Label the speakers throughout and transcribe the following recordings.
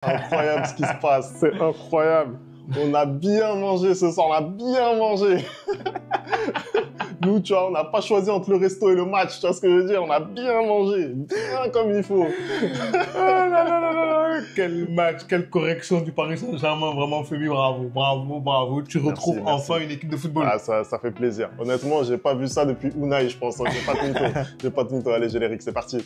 Speaker 1: Incroyable ce qui se passe, c'est incroyable. On a bien mangé ce soir, on a bien mangé. Nous, tu vois, on n'a pas choisi entre le resto et le match, tu vois ce que je veux dire? On a bien mangé, bien comme il faut.
Speaker 2: Quel match, quelle correction du Paris Saint-Germain, vraiment Femi, bravo, bravo, bravo. Tu retrouves
Speaker 1: merci.
Speaker 2: Enfin une équipe de football.
Speaker 1: Ah, ça fait plaisir. Honnêtement, j'ai pas vu ça depuis Unai, je pense. J'ai pas de mytho. J'ai pas de mytho. Allez, générique, c'est parti.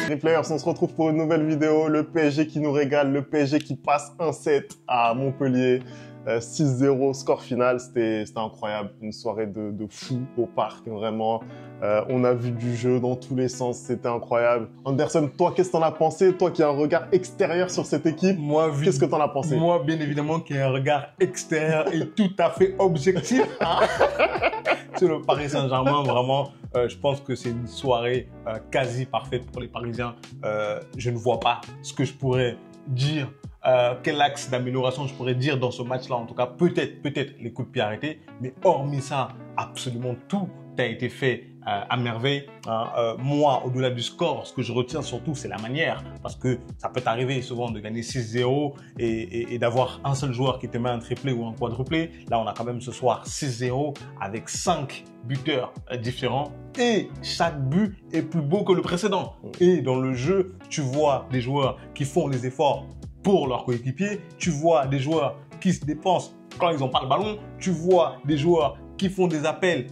Speaker 1: Les players, on se retrouve pour une nouvelle vidéo. Le PSG qui nous régale, le PSG qui passe 1-7 à Montpellier. 6-0, score final, c'était incroyable. Une soirée de fou au parc, vraiment. On a vu du jeu dans tous les sens, c'était incroyable. Anderson, toi, qu'est-ce que t'en as pensé? Toi qui as un regard extérieur sur cette équipe, qu'est-ce que t'en as pensé?
Speaker 2: Moi, bien évidemment, qui ai un regard extérieur et tout à fait objectif sur le Paris Saint-Germain, vraiment. Je pense que c'est une soirée quasi parfaite pour les Parisiens. Je ne vois pas ce que je pourrais dire. Quel axe d'amélioration je pourrais dire dans ce match-là. En tout cas, peut-être les coups de pied arrêtés. Mais hormis ça, absolument tout a été fait à merveille. Moi, au-delà du score, ce que je retiens surtout, c'est la manière. Parce que ça peut t'arriver souvent de gagner 6-0 et d'avoir un seul joueur qui te met un triplé ou un quadruplé. Là, on a quand même ce soir 6-0 avec 5 buteurs différents. Et chaque but est plus beau que le précédent. Et dans le jeu, tu vois des joueurs qui font des efforts pour leurs coéquipiers, tu vois des joueurs qui se dépensent quand ils n'ont pas le ballon, tu vois des joueurs qui font des appels,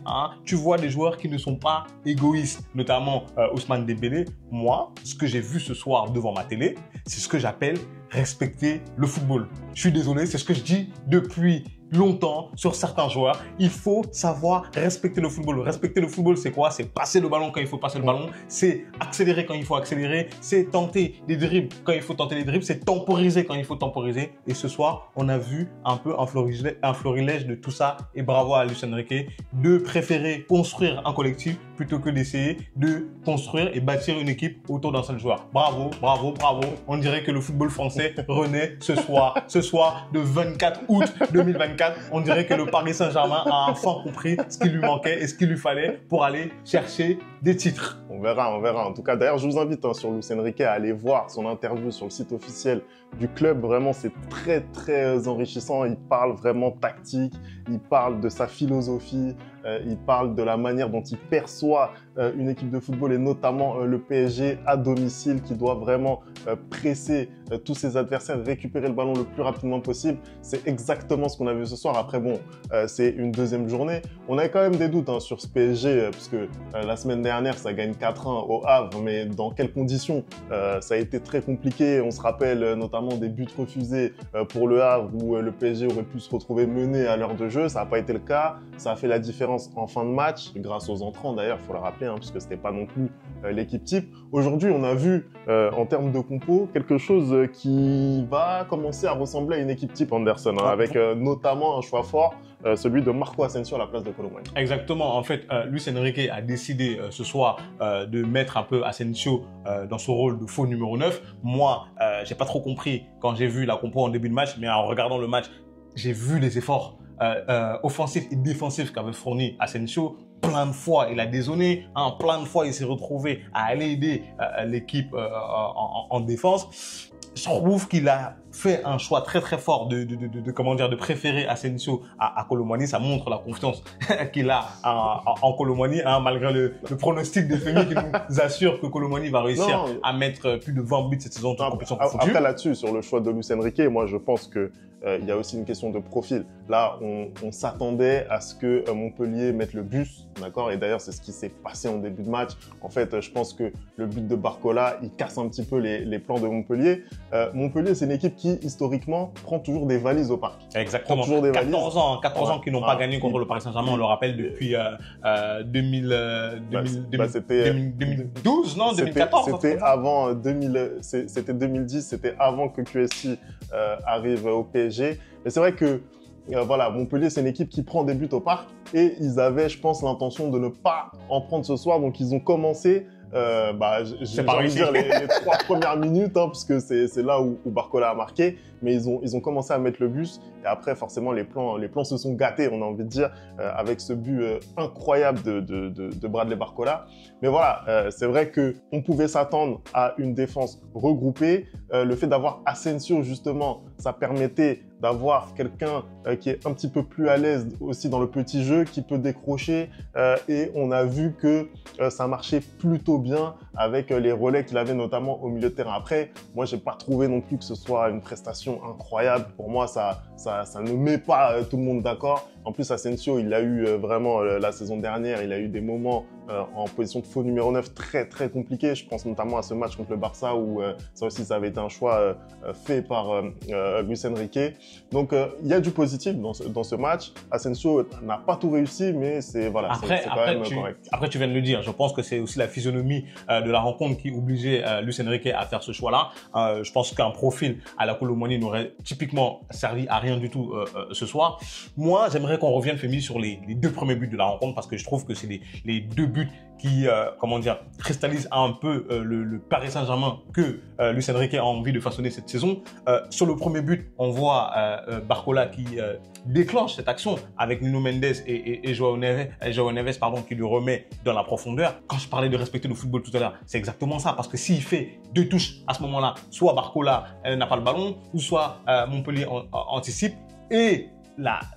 Speaker 2: tu vois des joueurs qui ne sont pas égoïstes, notamment Ousmane Dembélé. Moi, ce que j'ai vu ce soir devant ma télé, c'est ce que j'appelle respecter le football. Je suis désolé, c'est ce que je dis depuis longtemps sur certains joueurs. Il faut savoir respecter le football. Respecter le football, c'est quoi? C'est passer le ballon quand il faut passer le ballon. C'est accélérer quand il faut accélérer. C'est tenter des dribbles quand il faut tenter des dribbles. C'est temporiser quand il faut temporiser. Et ce soir, on a vu un peu un florilège de tout ça. Et bravo à Luis Enrique de préférer construire un collectif plutôt que d'essayer de construire et bâtir une équipe autour d'un seul joueur. Bravo, bravo, bravo. On dirait que le football français renaît ce soir de 24 août 2024. On dirait que le Paris Saint-Germain a enfin compris ce qui lui manquait et ce qu'il lui fallait pour aller chercher des titres.
Speaker 1: On verra. En tout cas, d'ailleurs, je vous invite sur Luis Enrique à aller voir son interview sur le site officiel du club. Vraiment, c'est très enrichissant. Il parle vraiment tactique, il parle de sa philosophie, il parle de la manière dont il perçoit une équipe de football et notamment le PSG à domicile qui doit vraiment presser tous ses adversaires, récupérer le ballon le plus rapidement possible. C'est exactement ce qu'on a vu ce soir. Après, bon, c'est une deuxième journée. On avait quand même des doutes sur ce PSG parce que la semaine dernière, ça gagne 4-1 au Havre, mais dans quelles conditions? Ça a été très compliqué. On se rappelle notamment des buts refusés pour le Havre où le PSG aurait pu se retrouver mené à l'heure de jeu. Ça n'a pas été le cas. Ça a fait la différence en fin de match, grâce aux entrants d'ailleurs, il faut le rappeler, parce que c'était pas non plus l'équipe type. Aujourd'hui, on a vu en termes de compo quelque chose qui va commencer à ressembler à une équipe type, Anderson, avec notamment un choix fort, celui de Marco Asensio à la place de Kolo Muani.
Speaker 2: Exactement. En fait, Luis Enrique a décidé ce soir de mettre un peu Asensio dans son rôle de faux numéro 9. Moi, j'ai pas trop compris quand j'ai vu la compo en début de match, mais en regardant le match, j'ai vu les efforts offensifs et défensifs qu'avait fourni Asensio. Plein de fois, il a dézonné. Plein de fois, il s'est retrouvé à aller aider l'équipe en défense. Je trouve qu'il a fait un choix très fort de préférer Asensio à Kolo Muani. Ça montre la confiance qu'il a en Kolo Muani, malgré le pronostic de Femi qui nous assure que Kolo Muani va réussir à mettre plus de 20 buts cette saison de compétition confondue.
Speaker 1: Après là-dessus, sur le choix de Luis Enrique, moi je pense que il y a aussi une question de profil. Là, on s'attendait à ce que Montpellier mette le bus, d'accord? Et d'ailleurs, c'est ce qui s'est passé en début de match. En fait, je pense que le but de Barcola, il casse un petit peu les plans de Montpellier. Montpellier, c'est une équipe qui, historiquement, prend toujours des valises au parc.
Speaker 2: Exactement.
Speaker 1: 14
Speaker 2: ans qu'ils n'ont pas gagné contre le Paris Saint-Germain, on le rappelle, depuis 2012, non? 2014?
Speaker 1: C'était avant c'était 2010, c'était avant que QSI arrive au PSG. Mais c'est vrai que voilà, Montpellier, c'est une équipe qui prend des buts au parc et ils avaient, je pense, l'intention de ne pas en prendre ce soir. Donc, ils ont commencé
Speaker 2: pas
Speaker 1: envie de
Speaker 2: réussi.
Speaker 1: dire les 3 premières minutes, hein, parce que c'est là où Barcola a marqué, mais ils ont commencé à mettre le but, et après forcément les plans se sont gâtés, on a envie de dire, avec ce but incroyable de Bradley Barcola. Mais voilà, c'est vrai qu'on pouvait s'attendre à une défense regroupée. Le fait d'avoir Asensio, justement, ça permettait d'avoir quelqu'un qui est un petit peu plus à l'aise aussi dans le petit jeu, qui peut décrocher, et on a vu que ça marchait plutôt bien avec les relais qu'il avait notamment au milieu de terrain. Après, moi, j'ai pas trouvé non plus que ce soit une prestation incroyable. Pour moi, ça ne met pas tout le monde d'accord. En plus, Asensio, il a eu vraiment la saison dernière, il a eu des moments en position de faux numéro 9 très très compliqués. Je pense notamment à ce match contre le Barça où ça aussi, ça avait été un choix fait par Luis Enrique. Donc, il y a du positif dans ce match. Asensio n'a pas tout réussi, mais c'est voilà, c'est quand même correct.
Speaker 2: Après, tu viens de le dire. Je pense que c'est aussi la physionomie de la rencontre qui obligeait Luis Enrique à faire ce choix-là. Je pense qu'un profil à la Kolo Muani n'aurait typiquement servi à rien du tout ce soir. Moi, j'aimerais qu'on revienne, Femi, sur les 2 premiers buts de la rencontre parce que je trouve que c'est les 2 buts qui, cristallisent un peu le Paris Saint-Germain que Luis Enrique a envie de façonner cette saison. Sur le premier but, on voit Barcola qui déclenche cette action avec Nuno Mendes et João Neves, qui lui remet dans la profondeur. Quand je parlais de respecter le football tout à l'heure, c'est exactement ça. Parce que s'il fait 2 touches à ce moment-là, soit Barcola n'a pas le ballon, ou soit Montpellier anticipe. Et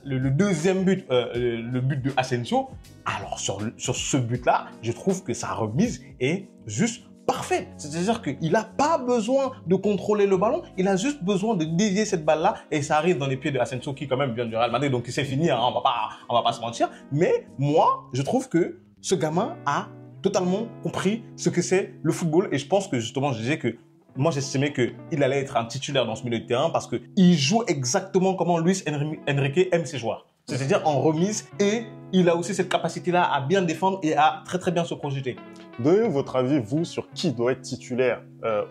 Speaker 2: le deuxième but, le but de Asensio, alors sur ce but-là, je trouve que sa remise est juste parfaite. C'est-à-dire qu'il n'a pas besoin de contrôler le ballon, il a juste besoin de dévier cette balle-là et ça arrive dans les pieds de Asensio qui quand même vient du Real Madrid, donc c'est fini, hein, on va pas se mentir. Mais moi, je trouve que ce gamin a totalement compris ce que c'est le football et je pense que justement, je disais que moi, j'estimais qu'il allait être un titulaire dans ce milieu de terrain parce qu'il joue exactement comment Luis Enrique aime ses joueurs. C'est-à-dire en remise et il a aussi cette capacité-là à bien défendre et à très très bien se projeter.
Speaker 1: Donnez votre avis, vous, sur qui doit être titulaire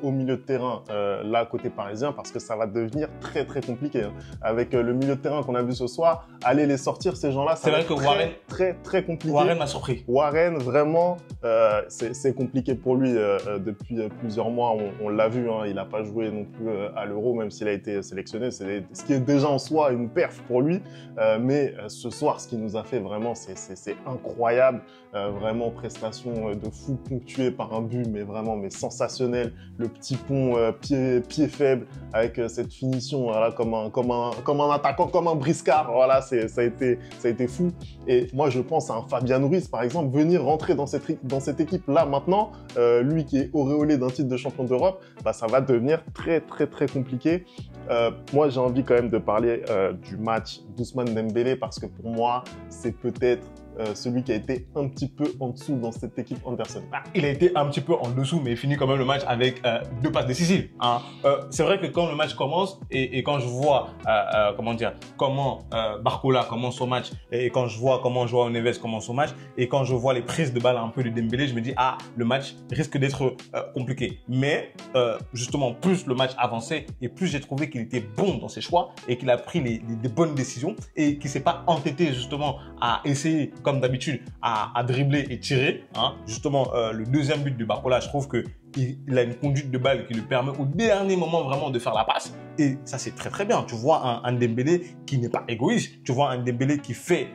Speaker 1: au milieu de terrain, là, côté parisien, parce que ça va devenir très, très compliqué. Hein. Avec le milieu de terrain qu'on a vu ce soir, aller les sortir, ces gens-là, ça va être très compliqué.
Speaker 2: Warren m'a surpris.
Speaker 1: Warren, vraiment, c'est compliqué pour lui depuis plusieurs mois. On l'a vu, hein, il n'a pas joué non plus à l'Euro, même s'il a été sélectionné. C'est ce qui est déjà en soi une perf pour lui. Mais ce soir, ce qu'il nous a fait, vraiment, c'est incroyable. Vraiment, prestation de fou, ponctuée par un but, mais sensationnel. Le petit pont pied faible avec cette finition voilà, comme un attaquant, comme un briscard. Voilà, ça a été fou. Et moi, je pense à un Fabian Ruiz, par exemple, venir rentrer dans cette équipe-là maintenant, lui qui est auréolé d'un titre de champion d'Europe, bah, ça va devenir très, très, très compliqué. Moi, j'ai envie quand même de parler du match d'Ousmane Dembélé parce que pour moi, c'est peut-être celui qui a été un petit peu en dessous dans cette équipe Anderson.
Speaker 2: Il a été un petit peu en dessous, mais il finit quand même le match avec 2 passes décisives. Hein. C'est vrai que quand le match commence et quand je vois comment Barcola commence son match et quand je vois comment João Neves commence son match et quand je vois les prises de balles un peu de Dembélé, je me dis le match risque d'être compliqué. Mais justement, plus le match avançait et plus j'ai trouvé qu'il était bon dans ses choix et qu'il a pris des bonnes décisions et qu'il s'est pas entêté justement à essayer comme d'habitude à dribbler et tirer. Hein. Justement, le deuxième but de Barcola, je trouve qu'il a une conduite de balle qui lui permet au dernier moment vraiment de faire la passe. Et ça, c'est très très bien. Tu vois un Dembélé qui n'est pas égoïste. Tu vois un Dembélé qui fait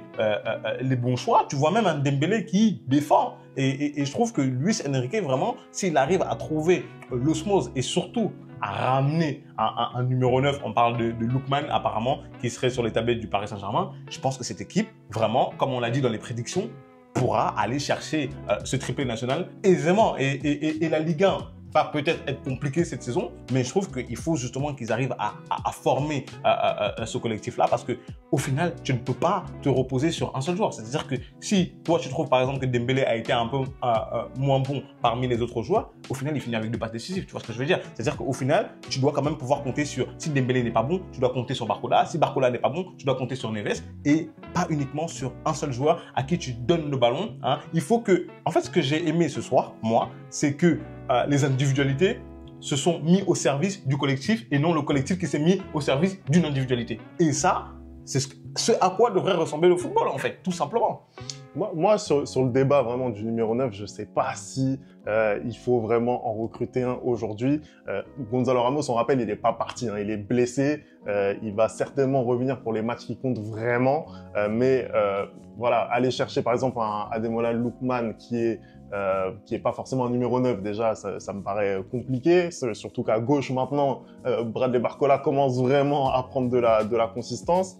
Speaker 2: les bons choix. Tu vois même un Dembélé qui défend. Et je trouve que Luis Enrique, vraiment, s'il arrive à trouver l'osmose et surtout à ramener un numéro 9, on parle de Lookman apparemment, qui serait sur les tablettes du Paris Saint-Germain, je pense que cette équipe, vraiment, comme on l'a dit dans les prédictions, pourra aller chercher ce triplé national aisément. Et la Ligue 1 va peut-être être compliquée cette saison, mais je trouve qu'il faut justement qu'ils arrivent à former ce collectif-là parce que au final, tu ne peux pas te reposer sur un seul joueur. C'est-à-dire que si toi, tu trouves par exemple que Dembélé a été un peu moins bon parmi les autres joueurs, au final, il finit avec 2 passes décisives. Tu vois ce que je veux dire? C'est-à-dire qu'au final, tu dois quand même pouvoir compter sur, si Dembélé n'est pas bon, tu dois compter sur Barcola. Si Barcola n'est pas bon, tu dois compter sur Neves et pas uniquement sur un seul joueur à qui tu donnes le ballon. Hein. Il faut que, en fait, ce que j'ai aimé ce soir, moi, c'est que les individualités se sont mis au service du collectif et non le collectif qui s'est mis au service d'une individualité. Et ça, c'est ce à quoi devrait ressembler le football, en fait, tout simplement.
Speaker 1: Moi sur le débat vraiment du numéro 9, je ne sais pas si il faut vraiment en recruter un aujourd'hui. Gonzalo Ramos, on rappelle, il n'est pas parti, hein, il est blessé. Il va certainement revenir pour les matchs qui comptent vraiment. Mais voilà, aller chercher par exemple un Ademola Lookman qui est pas forcément un numéro 9 déjà, ça me paraît compliqué. Surtout qu'à gauche maintenant, Bradley Barcola commence vraiment à prendre de la consistance.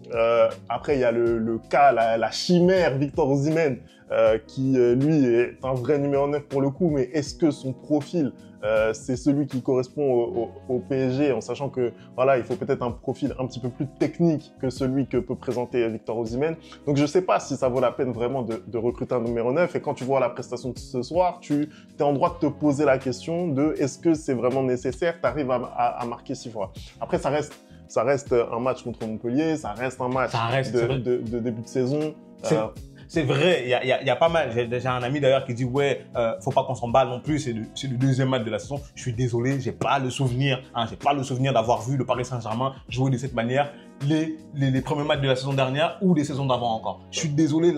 Speaker 1: Après, il y a le cas, la chimère Victor Osimhen, qui lui est un vrai numéro 9 pour le coup, mais est-ce que son profil c'est celui qui correspond au PSG, en sachant que voilà, il faut peut-être un profil un petit peu plus technique que celui que peut présenter Victor Osimhen. Donc je sais pas si ça vaut la peine vraiment de recruter un numéro 9, et quand tu vois la prestation de ce soir, tu es en droit de te poser la question de est-ce que c'est vraiment nécessaire, tu arrives à marquer 6 fois. Après ça reste un match contre Montpellier, ça reste un match de début de saison.
Speaker 2: C'est vrai, il y a pas mal. J'ai un ami d'ailleurs qui dit ouais, faut pas qu'on s'emballe non plus. C'est le deuxième match de la saison. Je suis désolé, j'ai pas le souvenir d'avoir vu le Paris Saint-Germain jouer de cette manière les premiers matchs de la saison dernière ou des saisons d'avant encore. Je suis désolé,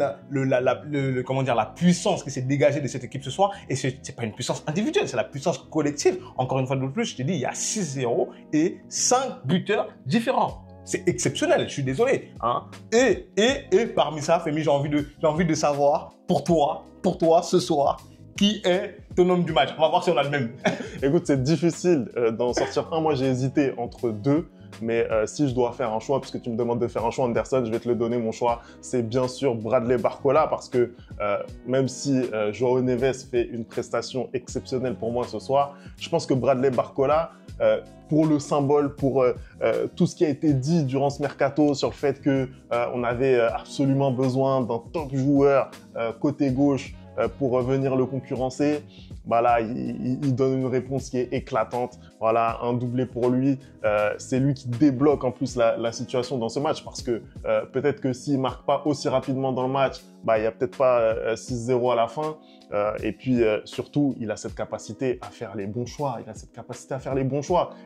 Speaker 2: comment dire, la puissance qui s'est dégagée de cette équipe ce soir, et c'est pas une puissance individuelle, c'est la puissance collective. Encore une fois de plus, je te dis, il y a 6-0 et 5 buteurs différents. C'est exceptionnel, je suis désolé. Hein. Et parmi ça, Femi, j'ai envie de savoir, pour toi, ce soir, qui est ton homme du match. On va voir si on a le même.
Speaker 1: Écoute, c'est difficile d'en sortir un. Moi, j'ai hésité entre deux. Mais si je dois faire un choix, puisque tu me demandes de faire un choix, Anderson, je vais te le donner. Mon choix, c'est bien sûr Bradley Barcola, parce que même si João Neves fait une prestation exceptionnelle pour moi ce soir, je pense que Bradley Barcola, pour le symbole, pour tout ce qui a été dit durant ce mercato sur le fait que on avait absolument besoin d'un top joueur côté gauche pour venir le concurrencer, bah là, il donne une réponse qui est éclatante. Voilà, un doublé pour lui. C'est lui qui débloque en plus la situation dans ce match, parce que peut-être que s'il marque pas aussi rapidement dans le match, bah il y a peut-être pas 6-0 à la fin. Et puis surtout, il a cette capacité à faire les bons choix.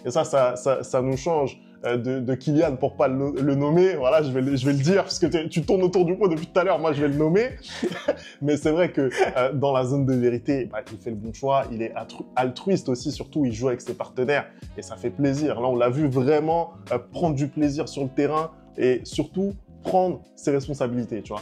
Speaker 1: Et ça nous change de Kylian, pour pas le nommer. Voilà, je vais le dire, parce que tu tournes autour du pot depuis tout à l'heure. Moi, je vais le nommer. Mais c'est vrai que dans la zone de vérité, bah, il fait le bon choix. Il est altruiste aussi, surtout. Il joue avec ses partenaires et ça fait plaisir. Là, on l'a vu vraiment prendre du plaisir sur le terrain et surtout prendre ses responsabilités, tu vois.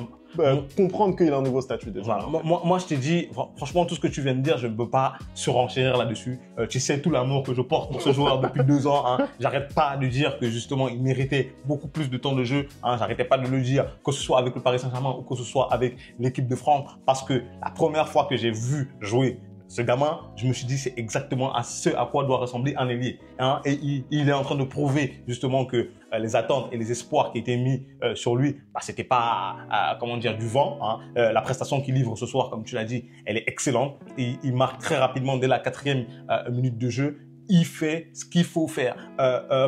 Speaker 1: Comprendre qu'il a un nouveau statut déjà.
Speaker 2: Voilà. Moi, je t'ai dit, franchement, tout ce que tu viens de dire, je ne peux pas surenchérir là-dessus. Tu sais tout l'amour que je porte pour ce joueur depuis 2 ans. Hein. J'arrête pas de dire que justement, il méritait beaucoup plus de temps de jeu. Hein. J'arrêtais pas de le dire, que ce soit avec le Paris Saint-Germain ou que ce soit avec l'équipe de France. Parce que la première fois que j'ai vu jouer ce gamin, je me suis dit, c'est exactement à ce à quoi doit ressembler un ailier. Hein, et il est en train de prouver justement que les attentes et les espoirs qui étaient mis sur lui, bah, c'était pas, comment dire, du vent. Hein. La prestation qu'il livre ce soir, comme tu l'as dit, elle est excellente. Il marque très rapidement dès la 4e minute de jeu. Il fait ce qu'il faut faire.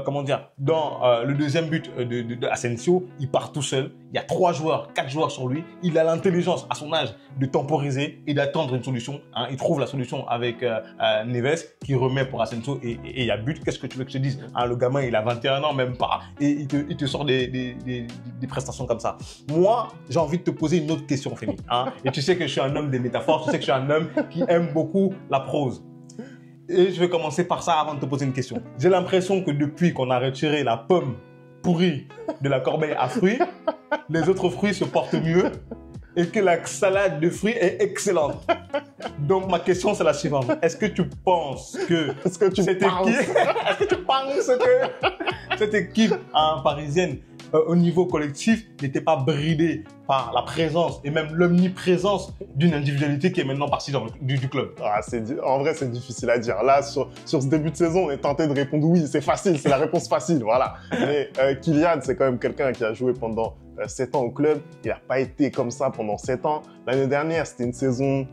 Speaker 2: Comment dire, dans le deuxième but de Asensio, il part tout seul. Il y a 3 joueurs, 4 joueurs sur lui. Il a l'intelligence, à son âge, de temporiser et d'attendre une solution. Hein. Il trouve la solution avec Neves, qui remet pour Asensio et il y a but. Qu'est-ce que tu veux que je te dise, hein, le gamin, il a 21 ans, même pas. Et il te sort des prestations comme ça. Moi, j'ai envie de te poser une autre question, Femi. Hein. Et tu sais que je suis un homme des métaphores. Tu sais que je suis un homme qui aime beaucoup la prose. Et je vais commencer par ça avant de te poser une question. J'ai l'impression que depuis qu'on a retiré la pomme pourrie de la corbeille à fruits, les autres fruits se portent mieux et que la salade de fruits est excellente. Donc ma question c'est la suivante. Est-ce que tu penses que cette équipe parisienne au niveau collectif n'était pas bridée par la présence et même l'omniprésence d'une individualité qui est maintenant partie du club?
Speaker 1: En vrai, c'est difficile à dire. Là, sur ce début de saison, on est tenté de répondre oui, c'est facile, c'est la réponse facile, voilà. Mais Kylian, c'est quand même quelqu'un qui a joué pendant 7 ans au club. Il n'a pas été comme ça pendant 7 ans. L'année dernière, c'était une saison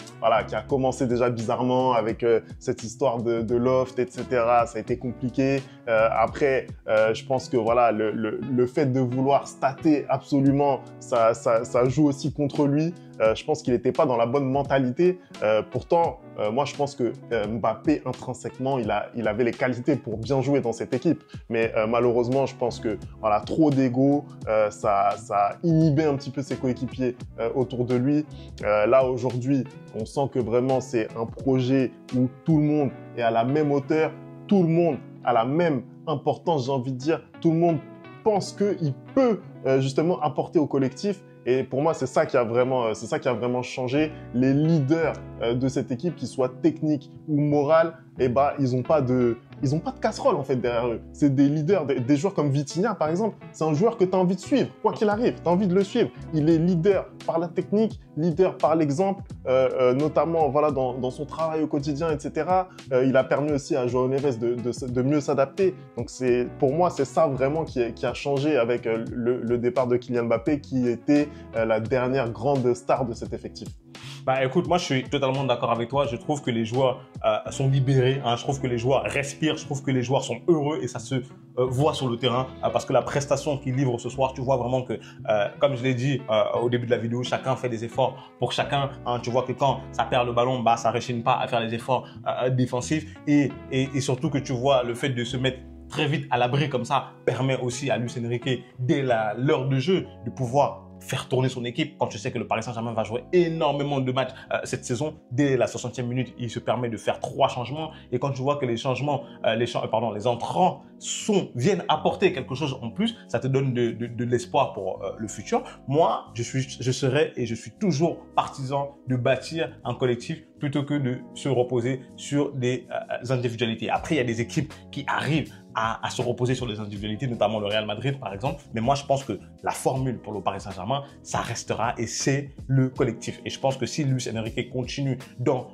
Speaker 1: qui a commencé déjà bizarrement avec cette histoire de loft, etc. Ça a été compliqué. Après, je pense que le fait de vouloir stater absolument sa ça joue aussi contre lui. Je pense qu'il n'était pas dans la bonne mentalité. Pourtant, moi, je pense que Mbappé, intrinsèquement, il avait les qualités pour bien jouer dans cette équipe. Mais malheureusement, je pense que voilà, trop d'ego, ça a inhibé un petit peu ses coéquipiers autour de lui. Là, aujourd'hui, on sent que vraiment, c'est un projet où tout le monde est à la même hauteur, tout le monde a la même importance, j'ai envie de dire. Tout le monde pense qu'il peut justement apporter au collectif. Et pour moi, c'est ça qui a vraiment changé. Les leaders de cette équipe, qu'ils soient techniques ou morales, eh ben, ils n'ont pas de casserole en fait derrière eux. C'est des leaders, des joueurs comme Vitinha par exemple. C'est un joueur que tu as envie de suivre, quoi qu'il arrive. Tu as envie de le suivre. Il est leader par la technique, leader par l'exemple, notamment voilà dans son travail au quotidien, etc. Il a permis aussi à João Neves de mieux s'adapter. Donc pour moi, c'est ça vraiment qui a changé avec le départ de Kylian Mbappé, qui était la dernière grande star de cet effectif.
Speaker 2: Bah écoute, moi je suis totalement d'accord avec toi. Je trouve que les joueurs sont libérés. Hein. Je trouve que les joueurs respirent. Je trouve que les joueurs sont heureux et ça se voit sur le terrain parce que la prestation qu'ils livrent ce soir, tu vois vraiment que, comme je l'ai dit au début de la vidéo, chacun fait des efforts pour chacun. Hein. Tu vois que quand ça perd le ballon, bah ça rechigne pas à faire les efforts défensifs et surtout que tu vois le fait de se mettre très vite à l'abri comme ça permet aussi à Luis Enrique dès l'heure de jeu de pouvoir faire tourner son équipe. Quand tu sais que le Paris Saint-Germain va jouer énormément de matchs cette saison, dès la 60e minute, il se permet de faire 3 changements. Et quand tu vois que les changements, les entrants viennent apporter quelque chose en plus, ça te donne de l'espoir pour le futur. Moi, je serai et je suis toujours partisan de bâtir un collectif plutôt que de se reposer sur des individualités. Après, il y a des équipes qui arrivent à se reposer sur les individualités, notamment le Real Madrid par exemple. Mais moi, je pense que la formule pour le Paris Saint-Germain, ça restera et c'est le collectif. Et je pense que si Luis Enrique continue dans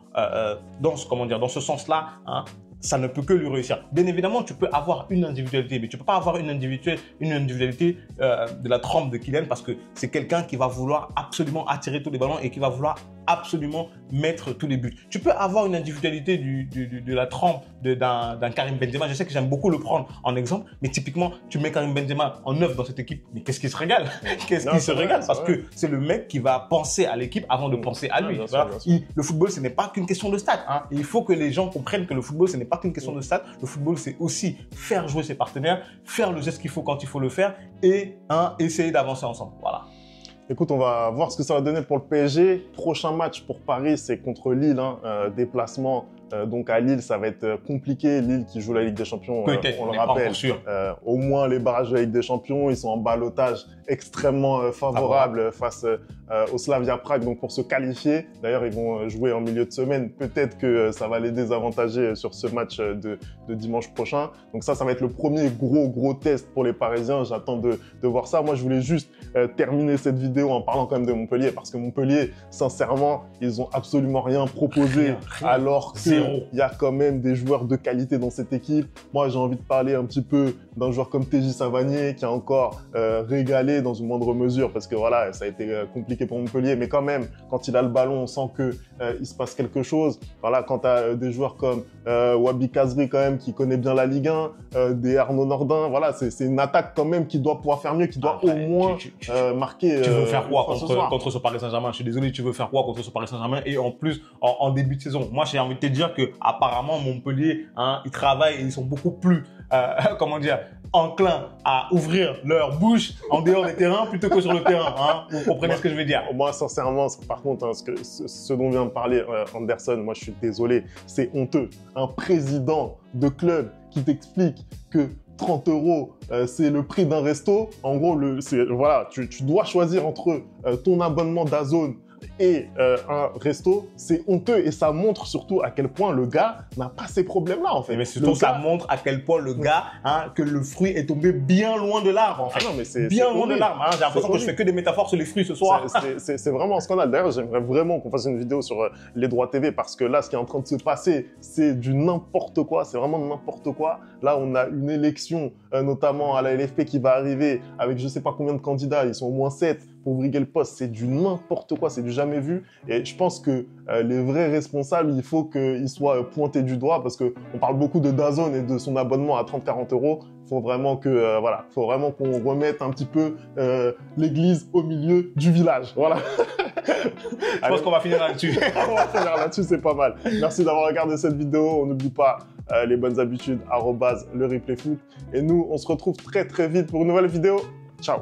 Speaker 2: ce sens-là, hein, ça ne peut que lui réussir. Bien évidemment, tu peux avoir une individualité, mais tu peux pas avoir une individualité de la trempe de Kylian parce que c'est quelqu'un qui va vouloir absolument attirer tous les ballons et qui va vouloir absolument mettre tous les buts. Tu peux avoir une individualité de la trempe d'un Karim Benzema. Je sais que j'aime beaucoup le prendre en exemple, mais typiquement, tu mets Karim Benzema en neuf dans cette équipe, mais qu'est-ce qui se régale? Qu'est-ce qui se régale? Parce que c'est le mec qui va penser à l'équipe avant de penser à lui. Bien sûr. Le football, ce n'est pas qu'une question de stats. Hein. Il faut que les gens comprennent que le football, ce n'est pas qu'une question de stats. Le football, c'est aussi faire jouer ses partenaires, faire le geste qu'il faut quand il faut le faire et essayer d'avancer ensemble. Voilà.
Speaker 1: Écoute, on va voir ce que ça va donner pour le PSG. Prochain match pour Paris, c'est contre Lille, hein, déplacement. Donc à Lille, ça va être compliqué. Lille qui joue la Ligue des Champions, on le rappelle. Au moins les barrages de la Ligue des Champions, ils sont en ballottage extrêmement favorable face au Slavia Prague, donc pour se qualifier. D'ailleurs, ils vont jouer en milieu de semaine. Peut-être que ça va les désavantager sur ce match de dimanche prochain. Donc ça va être le premier gros test pour les Parisiens. J'attends de voir ça. Moi, je voulais juste terminer cette vidéo en parlant quand même de Montpellier, parce que Montpellier, sincèrement, ils ont absolument rien proposé, alors qu'il y a quand même des joueurs de qualité dans cette équipe. Moi, j'ai envie de parler un petit peu d'un joueur comme TJ Savanier qui a encore régalé dans une moindre mesure, parce que voilà, ça a été compliqué pour Montpellier, mais quand même, quand il a le ballon, on sent que il se passe quelque chose. Voilà, quand tu as des joueurs comme Wabi Kazri quand même qui connaît bien la Ligue 1, des Arnaud Nordin, voilà, c'est une attaque quand même qui doit pouvoir faire mieux, qui doit au moins marquer.
Speaker 2: Tu veux faire quoi contre ce Paris Saint-Germain? Je suis désolé, tu veux faire quoi contre ce Paris Saint-Germain? Et en plus, en début de saison, moi j'ai envie de te dire que apparemment Montpellier, hein, ils travaillent et ils sont beaucoup plus, comment dire, enclins à ouvrir leur bouche en dehors des terrains plutôt que sur le terrain. Hein. Vous comprenez ce que je veux dire?
Speaker 1: Moi, sincèrement, par contre, hein, ce dont vient de parler Anderson, moi, je suis désolé, c'est honteux. Un président de club qui t'explique que 30 €, c'est le prix d'un resto. En gros, voilà, tu dois choisir entre ton abonnement DAZN et un resto, c'est honteux et ça montre surtout à quel point le gars n'a pas ces problèmes-là en fait.
Speaker 2: Mais surtout ça montre à quel point le gars, hein, que le fruit est tombé bien loin de l'arbre en fait.
Speaker 1: Ah non, mais c'est
Speaker 2: bien loin de l'arbre. Hein. J'ai l'impression que je fais que des métaphores sur les fruits ce soir.
Speaker 1: C'est vraiment un scandale. D'ailleurs, j'aimerais vraiment qu'on fasse une vidéo sur les droits TV parce que là, ce qui est en train de se passer, c'est du n'importe quoi. C'est vraiment n'importe quoi. Là, on a une élection, notamment à la LFP qui va arriver avec je sais pas combien de candidats. Ils sont au moins 7 pour briguer le poste. C'est du n'importe quoi, c'est du jamais vu. Et je pense que les vrais responsables, il faut qu'ils soient pointés du doigt parce qu'on parle beaucoup de DAZN et de son abonnement à 30-40 euros. Il faut vraiment que, voilà, faut vraiment qu'on remette un petit peu l'église au milieu du village. Voilà.
Speaker 2: Je pense qu'on va finir là-dessus.
Speaker 1: On va finir là-dessus, c'est pas mal. Merci d'avoir regardé cette vidéo. On n'oublie pas les bonnes habitudes, @le replay foot. Et nous, on se retrouve très très vite pour une nouvelle vidéo. Ciao.